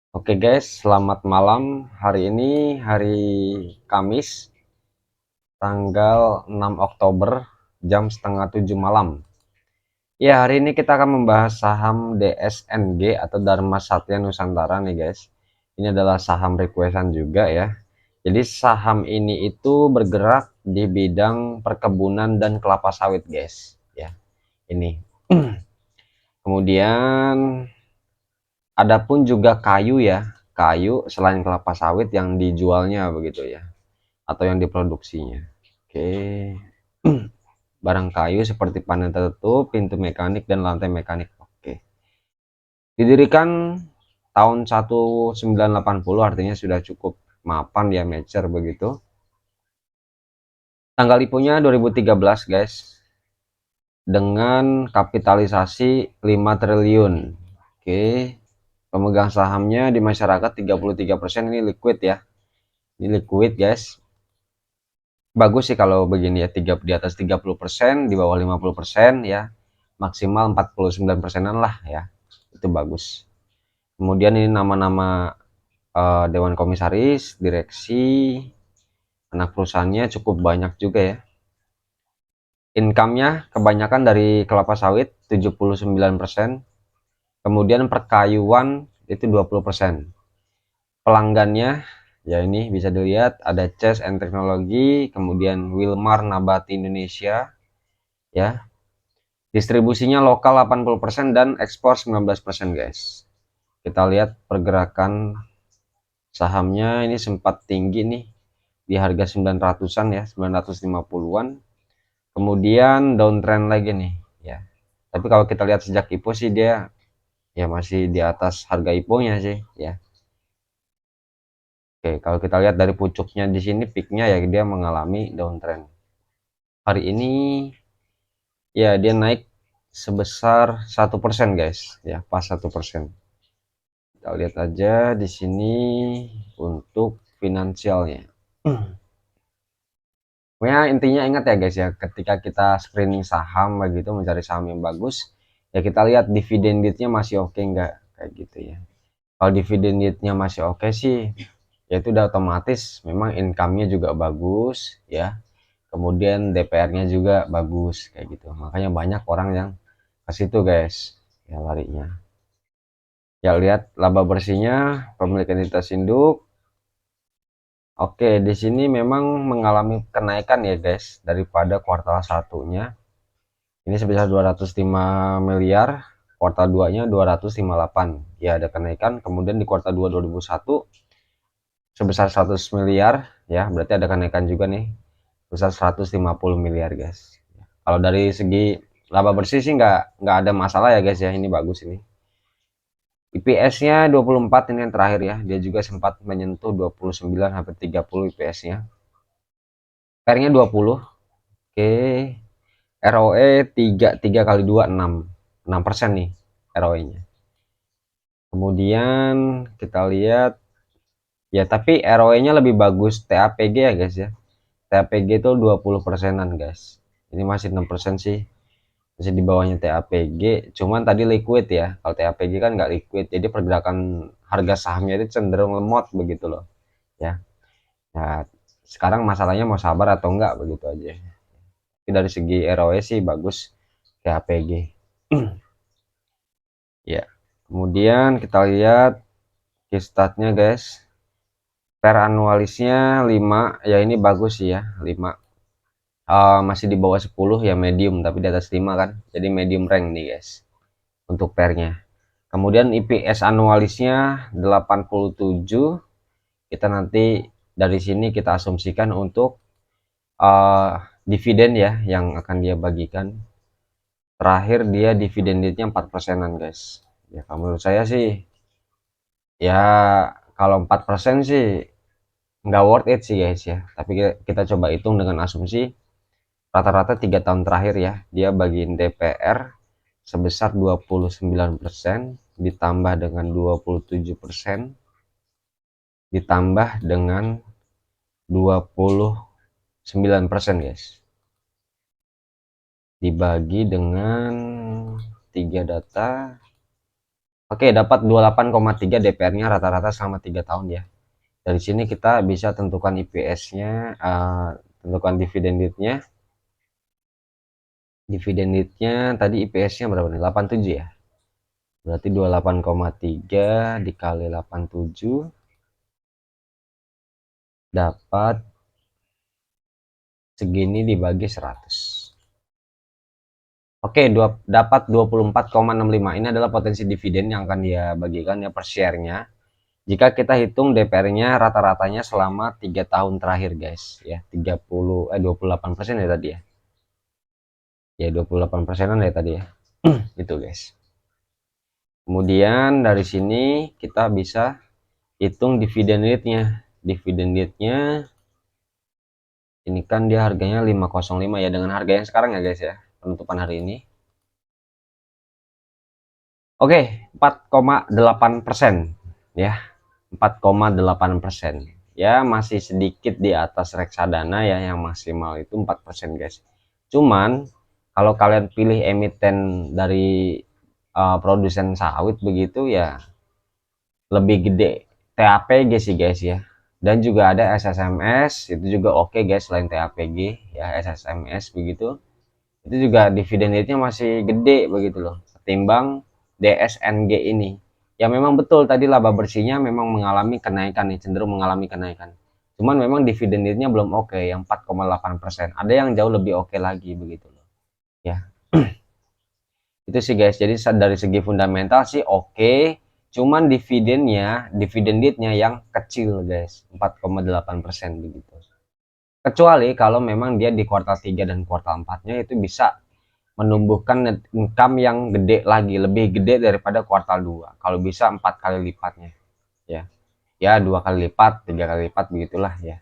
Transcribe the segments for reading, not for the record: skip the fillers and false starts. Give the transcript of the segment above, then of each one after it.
Oke guys, selamat malam. Hari ini hari Kamis, tanggal 6 Oktober, jam setengah 7 malam. Ya, hari ini kita akan membahas saham DSNG atau Dharma Satya Nusantara nih guys. Ini adalah saham requestan juga ya. Jadi saham ini itu bergerak di bidang perkebunan dan kelapa sawit guys. Ya, ini. Kemudian adapun juga kayu ya, kayu selain kelapa sawit yang dijualnya begitu ya, atau yang diproduksinya. Oke. Barang kayu seperti panel tertutup, pintu mekanik, dan lantai mekanik. Oke. Didirikan tahun 1980, artinya sudah cukup mapan ya, mature begitu. Tanggal IPO-nya 2013 guys, dengan kapitalisasi 5 triliun. Oke. Pemegang sahamnya di masyarakat 33%, ini liquid ya. Ini liquid guys. Bagus sih kalau begini ya, di atas 30%, di bawah 50% ya, maksimal 49%-an lah ya, itu bagus. Kemudian ini nama-nama dewan komisaris, direksi, anak perusahaannya cukup banyak juga ya. Income-nya kebanyakan dari kelapa sawit 79%, kemudian perkayuan itu 20%. Pelanggannya ya ini bisa dilihat ada Chess and Technology, kemudian Wilmar Nabati Indonesia ya. Distribusinya lokal 80% dan ekspor 19% guys. Kita lihat pergerakan sahamnya ini sempat tinggi nih di harga 900-an ya, 950-an. Kemudian downtrend lagi nih ya. Tapi kalau kita lihat sejak IPO sih dia ya masih di atas harga IPO-nya sih ya. Oke, kalau kita lihat dari pucuknya di sini peaknya ya dia mengalami downtrend. Hari ini ya dia naik sebesar 1% guys ya, pas 1%. Kita lihat aja di sini untuk finansialnya. Pokoknya intinya ingat ya guys ya, ketika kita screening saham begitu, mencari saham yang bagus, ya kita lihat dividen yieldnya masih oke nggak, kayak gitu ya. Kalau dividen yieldnya masih oke sih, ya itu udah otomatis memang income-nya juga bagus ya. Kemudian DPR-nya juga bagus kayak gitu. Makanya banyak orang yang ke situ guys, ya larinya. Ya lihat laba bersihnya, pemilik entitas induk. Oke, di sini memang mengalami kenaikan ya guys daripada kuartal satunya. Ini sebesar 205 miliar, kuartal 2-nya 258. Ya ada kenaikan. Kemudian di kuartal 2 2001 sebesar 100 miliar ya, berarti ada kenaikan juga nih sebesar 150 miliar guys. Kalau dari segi laba bersih sih nggak ada masalah ya guys ya, ini bagus ini. IPS-nya 24, ini yang terakhir ya. Dia juga sempat menyentuh 29 hampir 30 IPS-nya. R-nya 20. Oke. ROE 3 kali 2 6% nih ROE-nya. Kemudian kita lihat ya, tapi ROE-nya lebih bagus TAPG ya guys ya. TAPG itu 20%-an guys. Ini masih 6% sih. Masih di bawahnya TAPG, cuman tadi liquid ya. Kalau TAPG kan nggak liquid, jadi pergerakan harga sahamnya itu cenderung lemot begitu loh ya. Nah, sekarang masalahnya mau sabar atau enggak begitu aja. Tapi dari segi ROE sih bagus TAPG. Ya. Kemudian kita lihat key statnya guys. Per annualisnya 5, ya ini bagus sih ya, 5. Masih di bawah 10 ya medium, tapi di atas 5 kan. Jadi medium rank nih guys untuk pernya. Kemudian IPS annualisnya 87. Kita nanti dari sini kita asumsikan untuk uh, dividen ya yang akan dia bagikan. Terakhir dia dividen yieldnya 4%-an guys. Ya kalau menurut saya sih ya, kalau 4% sih nggak worth it sih guys ya. Tapi kita coba hitung dengan asumsi rata-rata 3 tahun terakhir ya, dia bagiin DPR sebesar 29%, ditambah dengan 27%, ditambah dengan 29% guys, dibagi dengan 3 data Oke, dapat 28,3 DPR-nya rata-rata selama 3 tahun ya. Dari sini kita bisa tentukan IPS-nya, tentukan dividen yield-nya. Dividen yield-nya tadi IPS-nya berapa nih? 87 ya. Berarti 28,3 dikali 87 dapat segini dibagi 100. Oke, dapat 24,65. Ini adalah potensi dividen yang akan dia bagikan ya per share-nya. Jika kita hitung DPR-nya rata-ratanya selama 3 tahun terakhir guys ya, 28% ya tadi ya. Ya 28%-an ya tadi ya. Itu guys. Kemudian dari sini kita bisa hitung dividen yield-nya. Dividen yield-nya ini kan dia harganya 505 ya, dengan harga yang sekarang ya guys ya, penutupan hari ini. Oke, 4,8% ya. 4,8%. Ya, masih sedikit di atas reksadana ya, yang maksimal itu 4% guys. Cuman kalau kalian pilih emiten dari produsen sawit begitu ya, lebih gede TAPG sih guys ya. Dan juga ada SSMS, itu juga oke guys selain TAPG ya, SSMS begitu. Itu juga dividen yield-nya masih gede begitu loh, ketimbang DSNG ini. Ya memang betul tadi laba bersihnya memang mengalami kenaikan nih, cenderung mengalami kenaikan. Cuman memang dividen yield-nya belum oke, yang 4,8%. Ada yang jauh lebih oke lagi begitu loh. Ya, itu sih guys. Jadi dari segi fundamental sih oke, cuman dividen yield-nya yang kecil guys, 4,8% begitu. Kecuali kalau memang dia di kuartal 3 dan kuartal 4-nya itu bisa menumbuhkan net income yang gede lagi, lebih gede daripada kuartal 2. Kalau bisa 4 kali lipatnya ya. Ya 2 kali lipat, 3 kali lipat begitulah ya.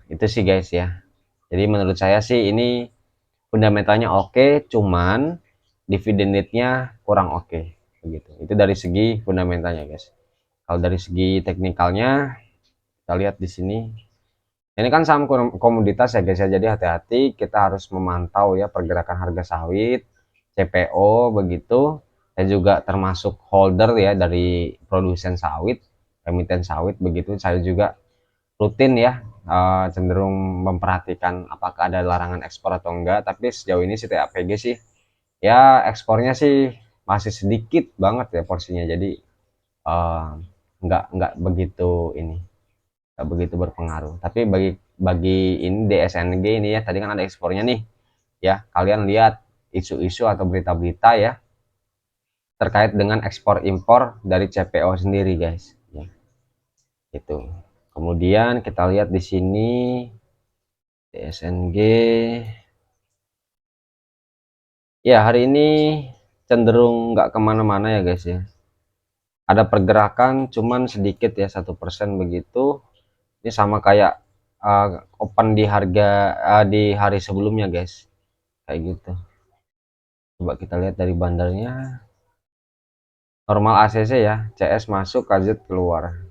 Itu sih guys ya. Jadi menurut saya sih ini fundamentalnya oke, cuman dividen yield-nya kurang oke begitu. Itu dari segi fundamentalnya guys. Kalau dari segi teknikalnya kita lihat di sini. Ini kan saham komoditas ya guys ya. Jadi hati-hati, kita harus memantau ya pergerakan harga sawit, CPO begitu. Dan juga termasuk holder ya dari produsen sawit, emiten sawit begitu. Saya juga rutin ya, cenderung memperhatikan apakah ada larangan ekspor atau enggak. Tapi sejauh ini sih TAPG sih ya ekspornya sih masih sedikit banget ya porsinya. Jadi nggak begitu ini, nggak begitu berpengaruh. Tapi bagi ini DSNG ini ya, tadi kan ada ekspornya nih ya, kalian lihat isu-isu atau berita-berita ya terkait dengan ekspor impor dari CPO sendiri guys ya, itu. Kemudian kita lihat di sini DSNG ya, hari ini cenderung nggak kemana-mana ya guys ya, ada pergerakan cuman sedikit ya, 1% begitu. Ini sama kayak open di harga di hari sebelumnya guys, kayak gitu. Coba kita lihat dari bandarnya, normal ACC ya, CS masuk, KZ keluar.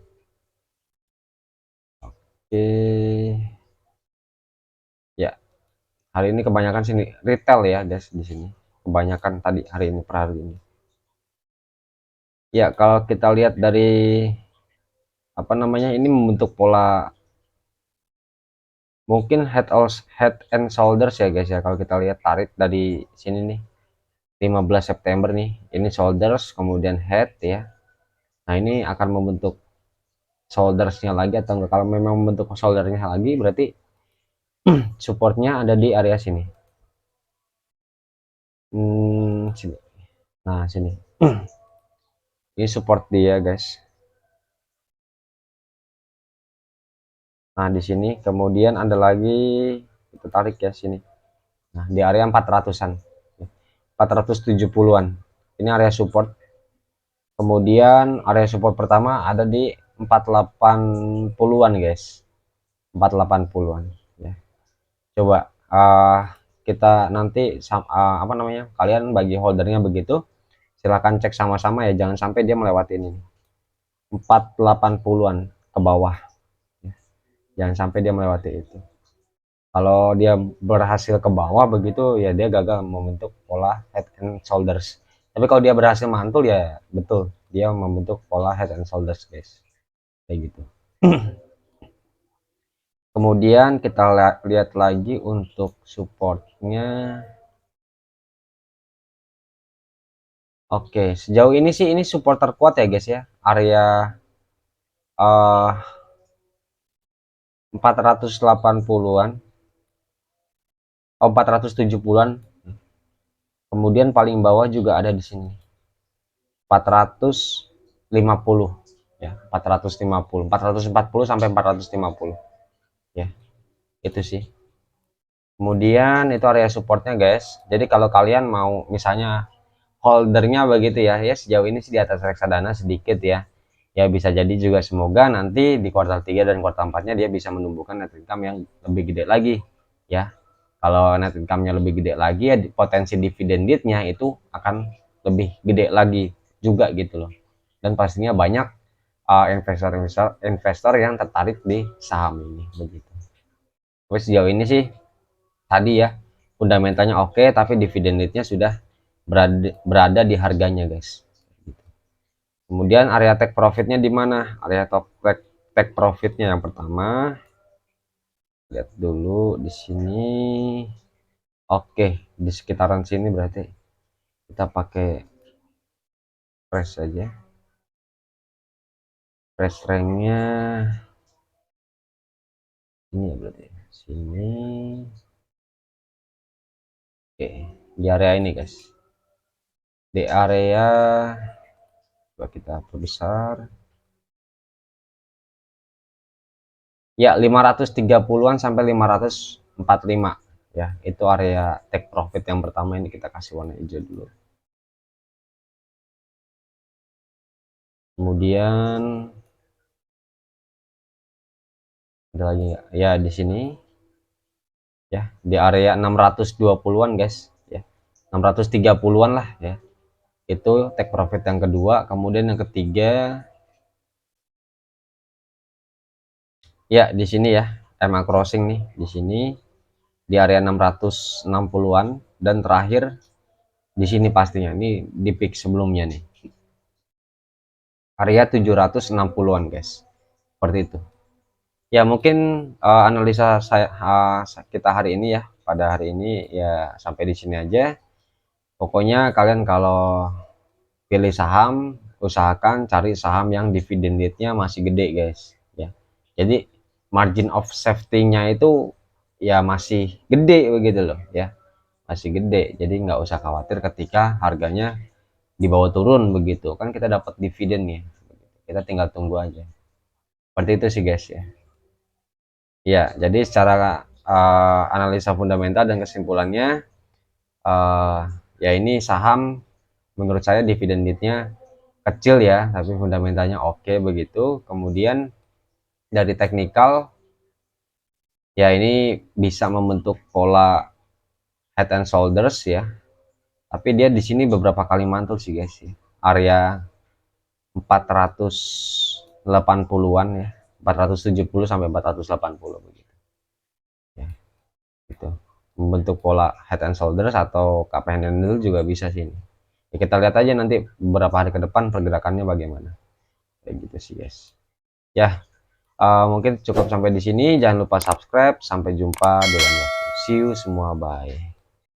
Oke ya, hari ini kebanyakan sini retail ya guys, di sini kebanyakan tadi hari ini per hari ini ya. Kalau kita lihat dari apa namanya, ini membentuk pola mungkin head and shoulders ya guys ya. Kalau kita lihat tarik dari sini nih, 15 September nih, ini shoulders kemudian head ya. Nah ini akan membentuk shouldersnya lagi atau enggak. Kalau memang membentuk shouldernya lagi berarti supportnya ada di area sini. Sini. Nah sini. Ini support dia guys. Nah di sini kemudian ada lagi, kita tarik ya sini. Nah di area 400-an, 470-an ini area support. Kemudian area support pertama ada di 480-an guys, 480-an ya. Coba kita nanti apa namanya, kalian bagi holdernya begitu, silahkan cek sama-sama ya, jangan sampai dia melewati ini 480-an ke bawah ya. Jangan sampai dia melewati itu. Kalau dia berhasil ke bawah begitu ya, dia gagal membentuk pola head and shoulders. Tapi kalau dia berhasil mantul ya betul dia membentuk pola head and shoulders guys, kayak gitu. Kemudian kita lihat lagi untuk supportnya. Oke, sejauh ini sih ini support terkuat ya guys ya, area 480-an, 470-an. Kemudian paling bawah juga ada di sini 450 ya, 450, 440 sampai 450 ya, itu sih. Kemudian itu area supportnya guys. Jadi kalau kalian mau misalnya holdernya begitu ya, ya sejauh ini sih di atas reksadana sedikit ya. Ya bisa jadi juga semoga nanti di kuartal 3 dan kuartal 4-nya dia bisa menumbuhkan net income yang lebih gede lagi ya. Kalau net income-nya lebih gede lagi ya potensi dividen yield-nya itu akan lebih gede lagi juga gitu loh. Dan pastinya banyak investor yang tertarik di saham ini begitu. Terus sejauh ini sih tadi ya fundamentalnya oke, tapi dividen yield-nya sudah berada di harganya guys. Kemudian area take profitnya di mana? Area take profitnya yang pertama, lihat dulu di sini. Oke, di sekitaran sini berarti kita pakai price saja. Price rank-nya ini ya berarti sini. Oke, di area ini guys. Di area coba kita perbesar. Ya, 530-an sampai 545 ya. Itu area take profit yang pertama, ini kita kasih warna hijau dulu. Kemudian ada lagi ya di sini ya, di area 620-an guys ya. 630-an lah ya. Itu take profit yang kedua. Kemudian yang ketiga ya di sini ya, EMA crossing nih di sini di area 660-an, dan terakhir di sini pastinya ini di peak sebelumnya nih area 760-an guys, seperti itu ya. Mungkin analisa saya kita hari ini ya, pada hari ini ya sampai di sini aja. Pokoknya kalian kalau pilih saham, usahakan cari saham yang dividen yield-nya masih gede guys ya. Jadi margin of safety-nya itu ya masih gede begitu loh ya, masih gede. Jadi nggak usah khawatir ketika harganya dibawa turun begitu kan, kita dapat dividen ya, kita tinggal tunggu aja. Seperti itu sih guys ya. Ya jadi secara analisa fundamental dan kesimpulannya, uh, ya ini saham menurut saya dividen yield-nya kecil ya, tapi fundamentalnya oke begitu. Kemudian dari teknikal ya ini bisa membentuk pola head and shoulders ya, tapi dia di sini beberapa kali mantul sih guys ya. Area 480-an ya, 470 sampai 480 begitu ya. Itu membentuk pola head and shoulders atau cup and handle juga bisa sini ya. Kita lihat aja nanti beberapa hari ke depan pergerakannya bagaimana, kayak gitu sih guys ya. Mungkin cukup sampai di sini. Jangan lupa subscribe. Sampai jumpa di lain waktu. See you semua, bye.